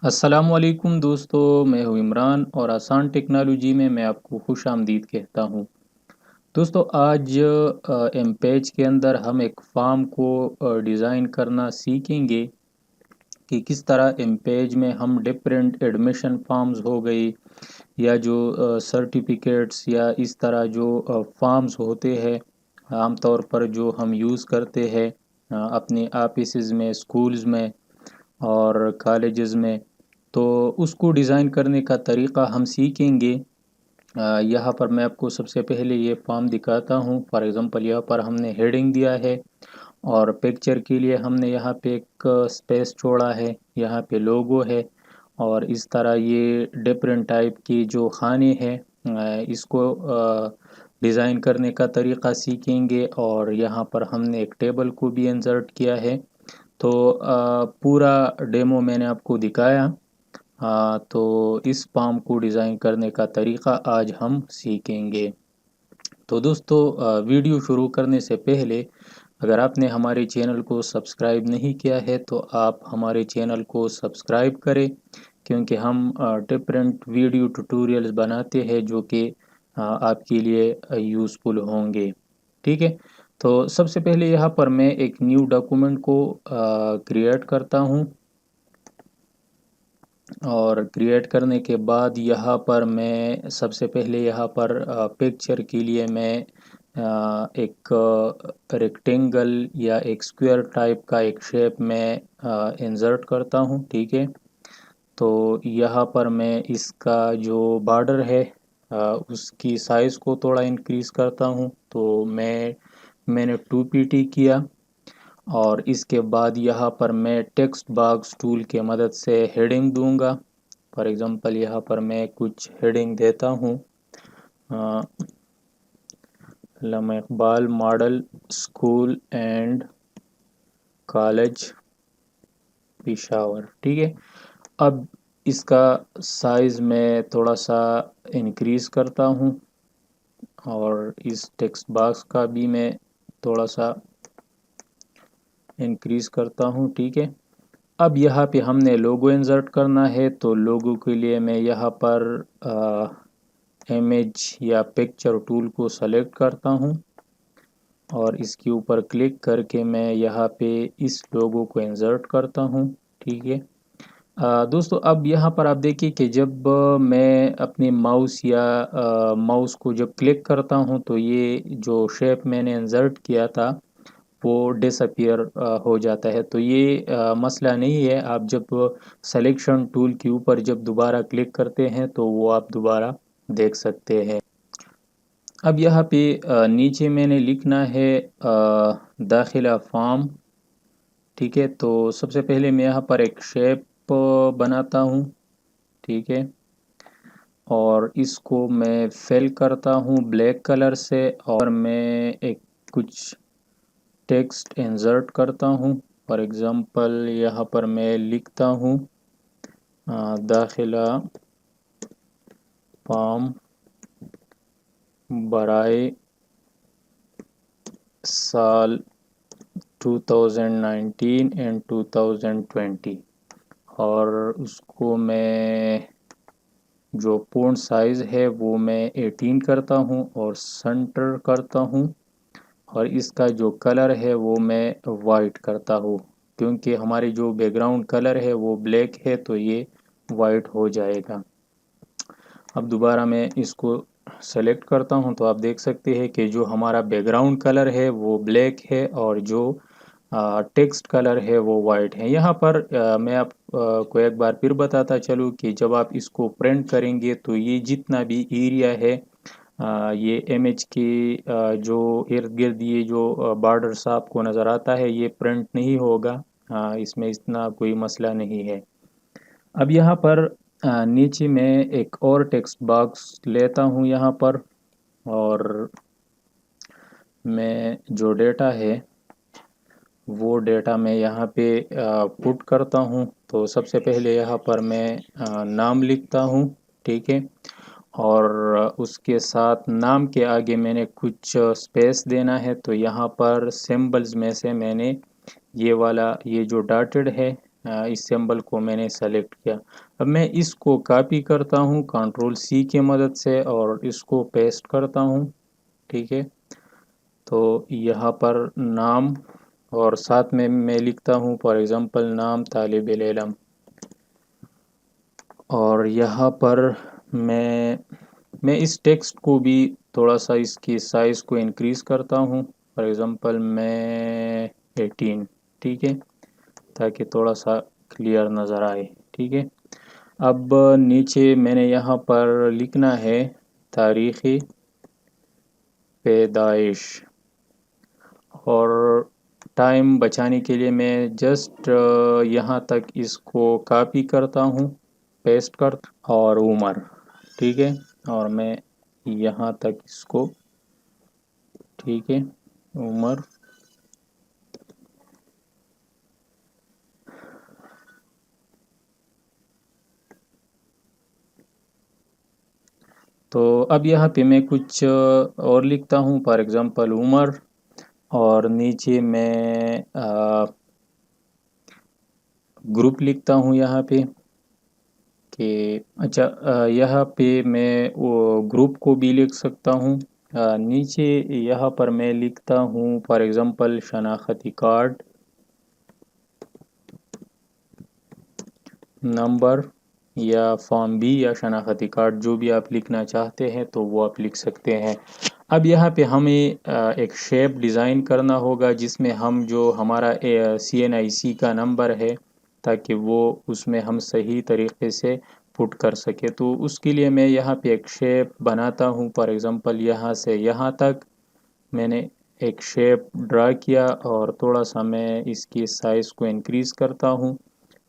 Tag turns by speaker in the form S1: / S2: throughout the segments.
S1: السلام علیکم دوستو، میں ہوں عمران اور آسان ٹیکنالوجی میں آپ کو خوش آمدید کہتا ہوں۔ دوستو آج ایم پیج کے اندر ہم ایک فارم کو ڈیزائن کرنا سیکھیں گے کہ کس طرح ایم پیج میں ہم ڈفرینٹ ایڈمیشن فارمز ہو گئی یا جو سرٹیفکیٹس یا اس طرح جو فارمز ہوتے ہیں عام طور پر جو ہم یوز کرتے ہیں اپنے آفیسز میں، سکولز میں اور کالجز میں، تو اس کو ڈیزائن کرنے کا طریقہ ہم سیکھیں گے۔ یہاں پر میں آپ کو سب سے پہلے یہ فارم دکھاتا ہوں۔ فار ایگزامپل یہاں پر ہم نے ہیڈنگ دیا ہے اور پکچر کے لیے ہم نے یہاں پہ ایک سپیس چھوڑا ہے، یہاں پہ لوگو ہے اور اس طرح یہ ڈفرینٹ ٹائپ کی جو خانے ہیں اس کو ڈیزائن کرنے کا طریقہ سیکھیں گے، اور یہاں پر ہم نے ایک ٹیبل کو بھی انسرٹ کیا ہے۔ تو پورا ڈیمو میں نے آپ کو دکھایا، تو اس فارم کو ڈیزائن کرنے کا طریقہ آج ہم سیکھیں گے۔ تو دوستو ویڈیو شروع کرنے سے پہلے اگر آپ نے ہمارے چینل کو سبسکرائب نہیں کیا ہے تو آپ ہمارے چینل کو سبسکرائب کریں، کیونکہ ہم ڈفرینٹ ویڈیو ٹیوٹوریلز بناتے ہیں جو کہ آپ کے لیے یوزفل ہوں گے۔ ٹھیک ہے، تو سب سے پہلے یہاں پر میں ایک نیو ڈاکومنٹ کو کریٹ کرتا ہوں، اور کریٹ کرنے کے بعد یہاں پر میں سب سے پہلے یہاں پر پکچر کے لیے میں ایک ریکٹینگل یا ایک اسکوائر ٹائپ کا ایک شیپ میں انسرٹ کرتا ہوں۔ ٹھیک ہے، تو یہاں پر میں اس کا جو بارڈر ہے اس کی سائز کو تھوڑا انکریز کرتا ہوں، تو میں نے 2 pt کیا، اور اس کے بعد یہاں پر میں ٹیکسٹ باکس ٹول کے مدد سے ہیڈنگ دوں گا۔ فار ایگزامپل یہاں پر میں کچھ ہیڈنگ دیتا ہوں، علامہ Iqbal model school and college Peshawar. ٹھیک ہے، اب اس کا سائز میں تھوڑا سا انکریز کرتا ہوں، اور اس ٹیکسٹ باکس کا بھی میں تھوڑا سا انکریز کرتا ہوں۔ ٹھیک ہے، اب یہاں پہ ہم نے لوگو انسرٹ کرنا ہے، تو لوگو کے لیے میں یہاں پر امیج یا پکچر ٹول کو سلیکٹ کرتا ہوں، اور اس کے اوپر کلک کر کے میں یہاں پہ اس لوگو کو انسرٹ کرتا ہوں۔ ٹھیک ہے دوستو، اب یہاں پر آپ دیکھیے کہ جب میں اپنے ماؤس کو جب کلک کرتا ہوں تو یہ جو شیپ میں نے انسرٹ کیا تھا وہ ڈس اپیئر ہو جاتا ہے۔ تو یہ مسئلہ نہیں ہے، آپ جب سلیکشن ٹول کے اوپر جب دوبارہ کلک کرتے ہیں تو وہ آپ دوبارہ دیکھ سکتے ہیں۔ اب یہاں پہ نیچے میں نے لکھنا ہے داخلہ فارم۔ ٹھیک ہے، تو سب سے پہلے میں یہاں پر ایک شیپ بناتا ہوں۔ ٹھیک ہے، اور اس کو میں فل کرتا ہوں بلیک کلر سے، اور میں ایک کچھ ٹیکسٹ انسرٹ کرتا ہوں۔ فار ایگزامپل یہاں پر میں لکھتا ہوں داخلہ فارم برائے سال 2019 اینڈ 2020، اور اس کو میں جو فونٹ سائز ہے وہ میں 18 کرتا ہوں اور سینٹر کرتا ہوں، اور اس کا جو کلر ہے وہ میں وائٹ کرتا ہوں، کیونکہ ہمارے جو بیک گراؤنڈ کلر ہے وہ بلیک ہے تو یہ وائٹ ہو جائے گا۔ اب دوبارہ میں اس کو سلیکٹ کرتا ہوں، تو آپ دیکھ سکتے ہیں کہ جو ہمارا بیک گراؤنڈ کلر ہے وہ بلیک ہے اور جو ٹیکسٹ کلر ہے وہ وائٹ ہے۔ یہاں پر میں آپ کو ایک بار پھر بتاتا چلوں کہ جب آپ اس کو پرنٹ کریں گے تو یہ جتنا بھی ایریا ہے یہ امیج کی جو ارد گرد یہ جو بارڈرس آپ کو نظر آتا ہے یہ پرنٹ نہیں ہوگا، اس میں اتنا کوئی مسئلہ نہیں ہے۔ اب یہاں پر نیچے میں ایک اور ٹیکسٹ باکس لیتا ہوں یہاں پر، اور میں جو ڈیٹا ہے وہ ڈیٹا میں یہاں پہ پٹ کرتا ہوں۔ تو سب سے پہلے یہاں پر میں نام لکھتا ہوں۔ ٹھیک ہے، اور اس کے ساتھ نام کے آگے میں نے کچھ سپیس دینا ہے، تو یہاں پر سمبلز میں سے میں نے یہ والا یہ جو ڈاٹڈ ہے اس سمبل کو میں نے سلیکٹ کیا. اب میں اس کو کاپی کرتا ہوں کنٹرول سی کی مدد سے اور اس کو پیسٹ کرتا ہوں. ٹھیک ہے، تو یہاں پر نام اور ساتھ میں لکھتا ہوں فار ایگزامپل نام طالب العلم. اور یہاں پر میں اس ٹیکسٹ کو بھی تھوڑا سا اس کی سائز کو انکریز کرتا ہوں. فار ایگزامپل میں 18. ٹھیک ہے، تاکہ تھوڑا سا کلیئر نظر آئے. ٹھیک ہے، اب نیچے میں نے یہاں پر لکھنا ہے تاریخ پیدائش، اور ٹائم بچانے کے لیے میں جسٹ یہاں تک اس کو کاپی کرتا ہوں، پیسٹ کرتا اور عمر. ٹھیک ہے، اور میں یہاں تک اس کو، ٹھیک ہے، عمر. تو اب یہاں پہ میں کچھ اور لکھتا ہوں فار ایگزامپل عمر، اور نیچے میں گروپ لکھتا ہوں یہاں پہ کہ اچھا یہاں پہ میں وہ گروپ کو بھی لکھ سکتا ہوں. نیچے یہاں پر میں لکھتا ہوں فار ایگزامپل شناختی کارڈ نمبر، یا فارم بی یا شناختی کارڈ، جو بھی آپ لکھنا چاہتے ہیں تو وہ آپ لکھ سکتے ہیں. اب یہاں پہ ہمیں ایک شیپ ڈیزائن کرنا ہوگا جس میں ہم جو ہمارا CNIC کا نمبر ہے تاکہ وہ اس میں ہم صحیح طریقے سے پٹ کر سکے. تو اس کے لیے میں یہاں پہ ایک شیپ بناتا ہوں. فار ایگزامپل یہاں سے یہاں تک میں نے ایک شیپ ڈرا کیا اور تھوڑا سا میں اس کی سائز کو انکریز کرتا ہوں،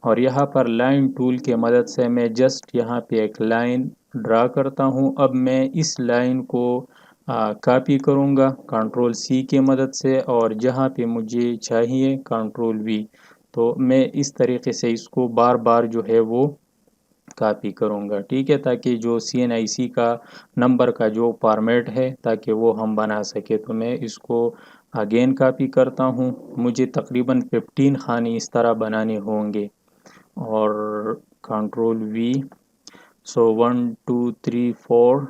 S1: اور یہاں پر لائن ٹول کے مدد سے میں جسٹ یہاں پہ ایک لائن ڈرا کرتا ہوں. اب میں اس لائن کو کاپی کروں گا کنٹرول سی کے مدد سے، اور جہاں پہ مجھے چاہیے کنٹرول وی. تو میں اس طریقے سے اس کو بار بار جو ہے وہ کاپی کروں گا. ٹھیک ہے، تاکہ جو CNIC کا نمبر کا جو فارمیٹ ہے تاکہ وہ ہم بنا سکے. تو میں اس کو اگین کاپی کرتا ہوں. مجھے تقریباً 15 خانے اس طرح بنانے ہوں گے، اور کنٹرول وی. سو 1 2 3 4.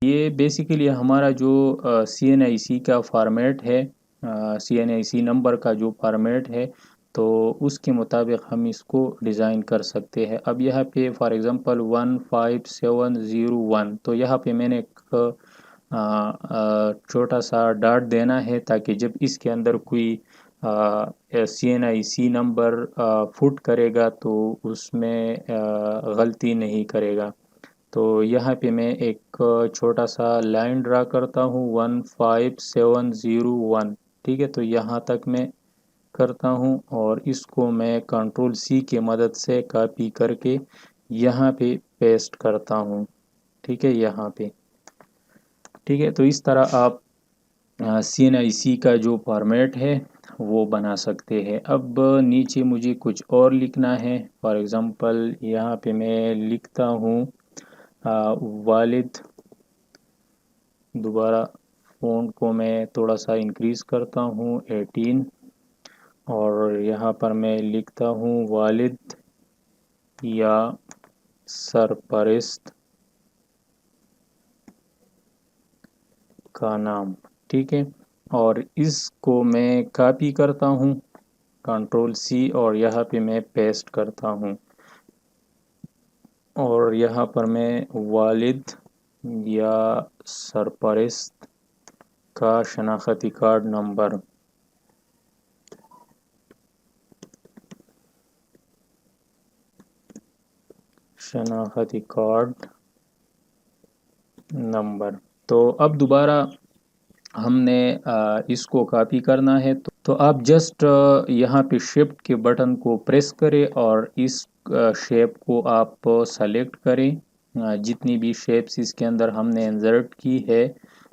S1: یہ بیسیکلی ہمارا جو CNIC کا فارمیٹ ہے، CNIC نمبر کا جو فارمیٹ ہے، تو اس کے مطابق ہم اس کو ڈیزائن کر سکتے ہیں. اب یہاں پہ فار ایگزامپل 15701، تو یہاں پہ میں نے ایک چھوٹا سا ڈاٹ دینا ہے تاکہ جب اس کے اندر کوئی CNIC نمبر فٹ کرے گا تو اس میں غلطی نہیں کرے گا. تو یہاں پہ میں ایک چھوٹا سا لائن ڈرا کرتا ہوں 15701. ٹھیک ہے، تو یہاں تک میں کرتا ہوں، اور اس کو میں کنٹرول سی کے مدد سے کاپی کر کے یہاں پہ پیسٹ کرتا ہوں. ٹھیک ہے، یہاں پہ. ٹھیک ہے، تو اس طرح آپ CNIC کا جو فارمیٹ ہے وہ بنا سکتے ہیں. اب نیچے مجھے کچھ اور لکھنا ہے. فار ایگزامپل یہاں پہ میں لکھتا ہوں والد. دوبارہ فونٹ کو میں تھوڑا سا انکریز کرتا ہوں 18، اور یہاں پر میں لکھتا ہوں والد یا سرپرست کا نام. ٹھیک ہے، اور اس کو میں کاپی کرتا ہوں کنٹرول سی، اور یہاں پہ میں پیسٹ کرتا ہوں، اور یہاں پر میں والد یا سرپرست کا شناختی کارڈ نمبر. شناختی کارڈ نمبر. تو اب دوبارہ ہم نے اس کو کاپی کرنا ہے، تو آپ جسٹ یہاں پہ شفٹ کے بٹن کو پریس کریں اور اس شیپ کو آپ سلیکٹ کریں. جتنی بھی شیپس اس کے اندر ہم نے انسرٹ کی ہے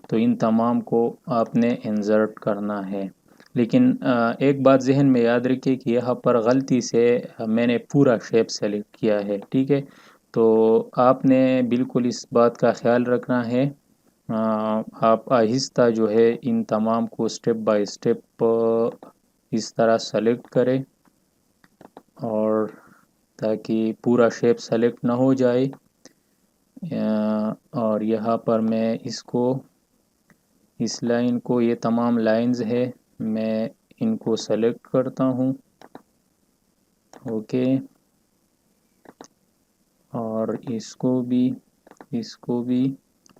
S1: تو ان تمام کو آپ نے انسرٹ کرنا ہے. لیکن ایک بات ذہن میں یاد رکھیے کہ یہاں پر غلطی سے میں نے پورا شیپ سلیکٹ کیا ہے. ٹھیک ہے، تو آپ نے بالکل اس بات کا خیال رکھنا ہے، آپ آہستہ جو ہے ان تمام کو سٹیپ بائی سٹیپ اس طرح سلیکٹ کریں، اور تاکہ پورا شیپ سلیکٹ نہ ہو جائے۔ اور یہاں پر میں اس لائن کو، یہ تمام لائنز ہے، میں ان کو سلیکٹ کرتا ہوں، اوکے، اور اس کو بھی، اس کو بھی،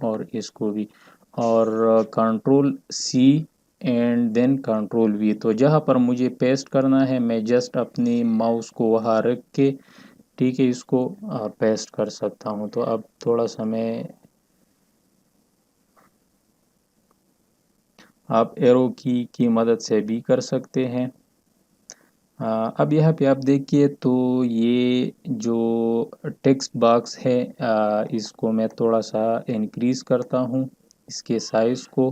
S1: اور اس کو بھی، اور control C and then control V. تو جہاں پر مجھے پیسٹ کرنا ہے میں جسٹ اپنی ماؤس کو وہاں رکھ کے، ٹھیک ہے، اس کو پیسٹ کر سکتا ہوں۔ تو اب تھوڑا سا میں، آپ ایرو کی مدد سے بھی کر سکتے ہیں۔ اب یہاں پہ آپ دیکھیے تو یہ جو ٹیکسٹ باکس ہے، اس کو میں تھوڑا سا انکریز کرتا ہوں، اس کے سائز کو،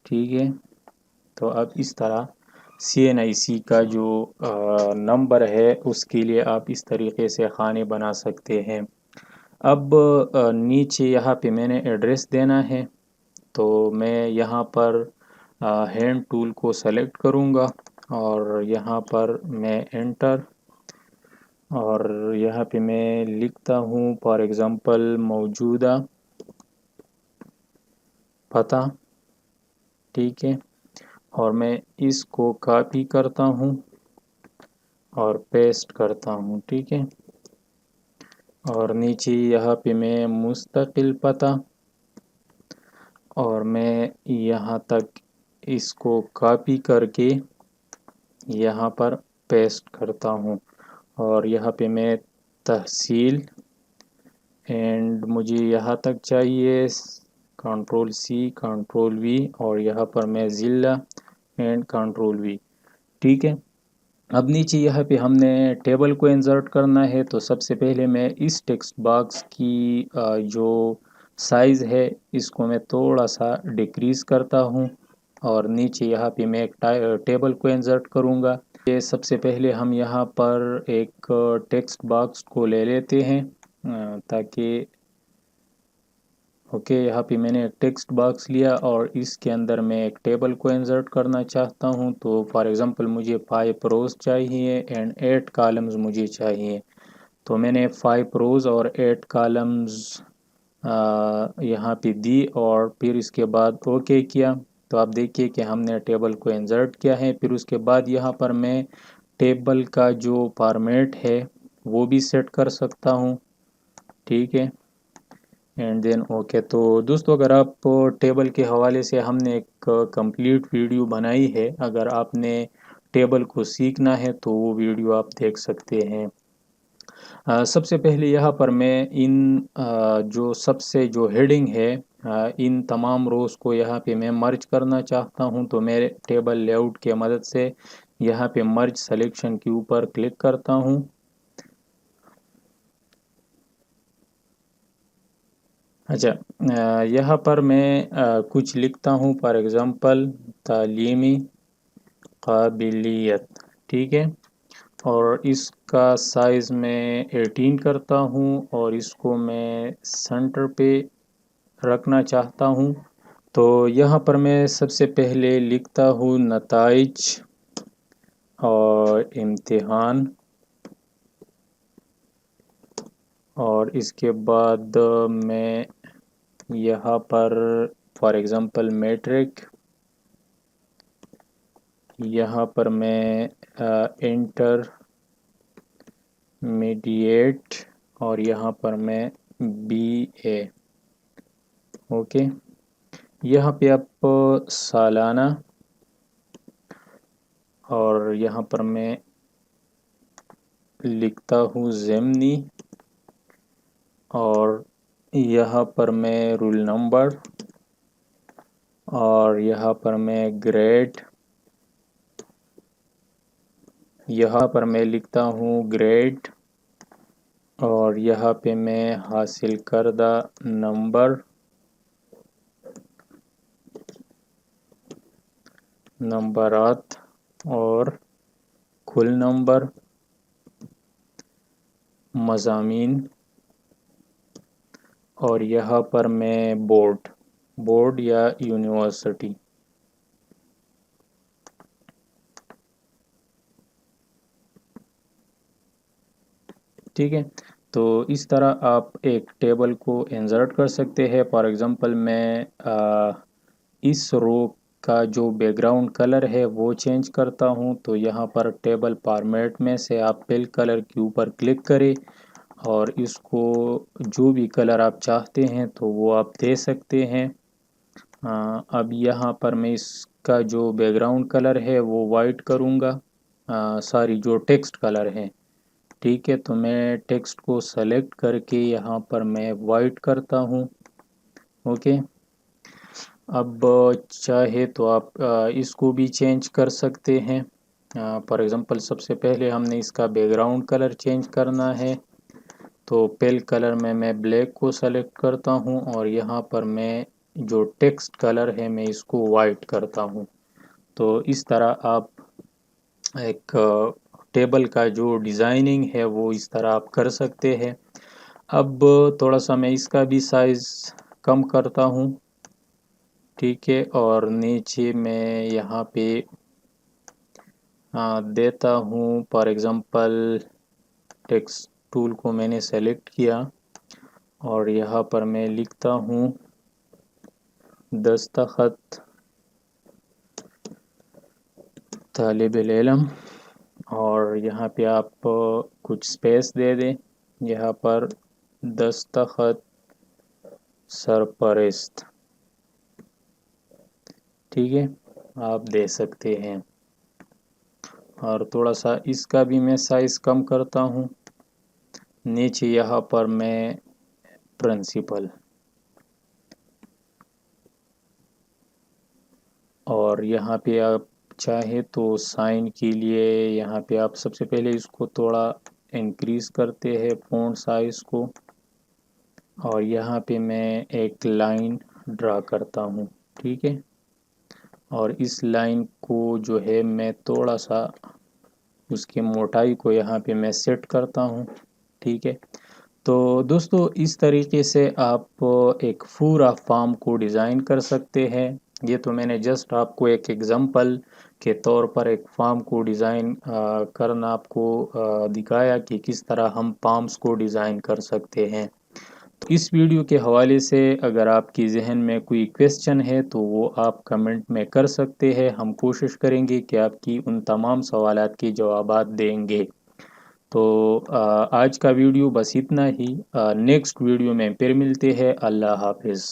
S1: ٹھیک ہے۔ تو اب اس طرح CNIC کا جو نمبر ہے اس کے لیے آپ اس طریقے سے خانے بنا سکتے ہیں۔ اب نیچے یہاں پہ میں نے ایڈریس دینا ہے، تو میں یہاں پر ہینڈ ٹول کو سلیکٹ کروں گا، اور یہاں پر میں انٹر، اور یہاں پہ میں لکھتا ہوں فار ایگزامپل موجودہ پتہ، ٹھیک ہے، اور میں اس کو کاپی کرتا ہوں اور پیسٹ کرتا ہوں، ٹھیک ہے، اور نیچے یہاں پہ میں مستقل پتہ، اور میں یہاں تک اس کو کاپی کر کے یہاں پر پیسٹ کرتا ہوں، اور یہاں پہ میں تحصیل، اینڈ مجھے یہاں تک چاہیے، کنٹرول سی، کنٹرول وی، اور یہاں پر میں ضلع اینڈ کنٹرول وی، ٹھیک ہے۔ اب نیچے یہاں پہ ہم نے ٹیبل کو انسرٹ کرنا ہے، تو سب سے پہلے میں اس ٹیکسٹ باکس کی جو سائز ہے اس کو میں تھوڑا سا ڈیکریز کرتا ہوں، اور نیچے یہاں پہ میں ایک ٹیبل کو انسرٹ کروں گا۔ یہ سب سے پہلے ہم یہاں پر ایک ٹیکسٹ باکس کو لے لیتے ہیں، تاکہ، اوکے، یہاں پہ میں نے ایک ٹیکسٹ باکس لیا اور اس کے اندر میں ایک ٹیبل کو انسرٹ کرنا چاہتا ہوں۔ تو فار ایگزامپل مجھے 5 روز چاہیے اینڈ 8 کالمز مجھے چاہیے، تو میں نے 5 روز اور 8 کالمز یہاں پہ دی، اور پھر اس کے بعد اوکے کیا۔ تو آپ دیکھیے کہ ہم نے ٹیبل کو انسرٹ کیا ہے۔ پھر اس کے بعد یہاں پر میں ٹیبل کا جو فارمیٹ ہے وہ بھی سیٹ کر سکتا ہوں، ٹھیک ہے، اینڈ دین اوکے۔ تو دوستو، اگر آپ ٹیبل کے حوالے سے ہم نے ایک کمپلیٹ ویڈیو بنائی ہے، اگر آپ نے ٹیبل کو سیکھنا ہے تو وہ ویڈیو آپ دیکھ سکتے ہیں۔ سب سے پہلے یہاں پر میں ان جو سب سے جو ہیڈنگ ہے، ان تمام روز کو یہاں پہ میں مرج کرنا چاہتا ہوں، تو میں ٹیبل لے آؤٹ کے مدد سے یہاں پہ مرج سلیکشن کے اوپر کلک کرتا ہوں۔ اچھا، یہاں پر میں کچھ لکھتا ہوں، فار ایگزامپل تعلیمی قابلیت، ٹھیک ہے، اور اس کا سائز میں 18 کرتا ہوں، اور اس کو میں سینٹر پہ رکھنا چاہتا ہوں۔ تو یہاں پر میں سب سے پہلے لکھتا ہوں نتائج اور امتحان، اور اس کے بعد میں یہاں پر فار ایگزامپل میٹرک، یہاں پر میں انٹر میڈیٹ، اور یہاں پر میں BA، اوکے۔ یہاں پہ آپ سالانہ، اور یہاں پر میں لکھتا ہوں ضمنی، اور یہاں پر میں رول نمبر، اور یہاں پر میں گریڈ، یہاں پر میں لکھتا ہوں گریڈ، اور یہاں پہ میں حاصل کردہ نمبرات، اور کل نمبر، مضامین، اور یہاں پر میں بورڈ یا یونیورسٹی. ٹھیک ہے، تو اس طرح آپ ایک ٹیبل کو انسرٹ کر سکتے ہیں. فار ایگزامپل میں اس رو کا جو بیک گراؤنڈ کلر ہے وہ چینج کرتا ہوں. تو یہاں پر ٹیبل فارمیٹ میں سے آپ فل کلر کے اوپر کلک کریں اور اس کو جو بھی کلر آپ چاہتے ہیں تو وہ آپ دے سکتے ہیں. اب یہاں پر میں اس کا جو بیک گراؤنڈ کلر ہے وہ وائٹ کروں گا، ساری جو ٹیکسٹ کلر ہے. ٹھیک ہے، تو میں ٹیکسٹ کو سلیکٹ کر کے یہاں پر میں وائٹ کرتا ہوں. اوکے، اب چاہے تو آپ اس کو بھی چینج کر سکتے ہیں. فار ایگزامپل سب سے پہلے ہم نے اس کا بیک گراؤنڈ کلر چینج کرنا ہے. تو پیل کلر میں بلیک کو سلیکٹ کرتا ہوں اور یہاں پر میں جو ٹیکسٹ کلر ہے میں اس کو وائٹ کرتا ہوں. تو اس طرح آپ ایک ٹیبل کا جو ڈیزائننگ ہے وہ اس طرح آپ کر سکتے ہیں. اب تھوڑا سا میں اس کا بھی سائز کم کرتا ہوں. ٹھیک ہے، اور نیچے میں یہاں پہ دیتا ہوں. فار ایگزامپل ٹیکسٹ ٹول کو میں نے سیلیکٹ کیا اور یہاں پر میں لکھتا ہوں دستخط طالب العلم، اور یہاں پہ آپ کچھ سپیس دے دیں. یہاں پر دستخط سرپرست. ٹھیک ہے، آپ دے سکتے ہیں. اور تھوڑا سا اس کا بھی میں سائز کم کرتا ہوں. نیچے یہاں پر میں پرنسپل، اور یہاں پہ آپ چاہے تو سائن کے لیے یہاں پہ آپ سب سے پہلے اس کو تھوڑا انکریز کرتے ہیں فونٹ سائز کو، اور یہاں پہ میں ایک لائن ڈرا کرتا ہوں. ٹھیک ہے، اور اس لائن کو جو ہے میں تھوڑا سا اس کی موٹائی کو یہاں پہ میں سیٹ کرتا ہوں. ٹھیک ہے، تو دوستو اس طریقے سے آپ ایک پورا فارم کو ڈیزائن کر سکتے ہیں. یہ تو میں نے جسٹ آپ کو ایک ایگزامپل کے طور پر ایک فارم کو ڈیزائن کرنا آپ کو دکھایا کہ کس طرح ہم فارمز کو ڈیزائن کر سکتے ہیں. تو اس ویڈیو کے حوالے سے اگر آپ کی ذہن میں کوئی کویسچن ہے تو وہ آپ کمنٹ میں کر سکتے ہیں. ہم کوشش کریں گے کہ آپ کی ان تمام سوالات کے جوابات دیں گے. تو آج کا ویڈیو بس اتنا ہی. نیکسٹ ویڈیو میں پھر ملتے ہیں. اللہ حافظ.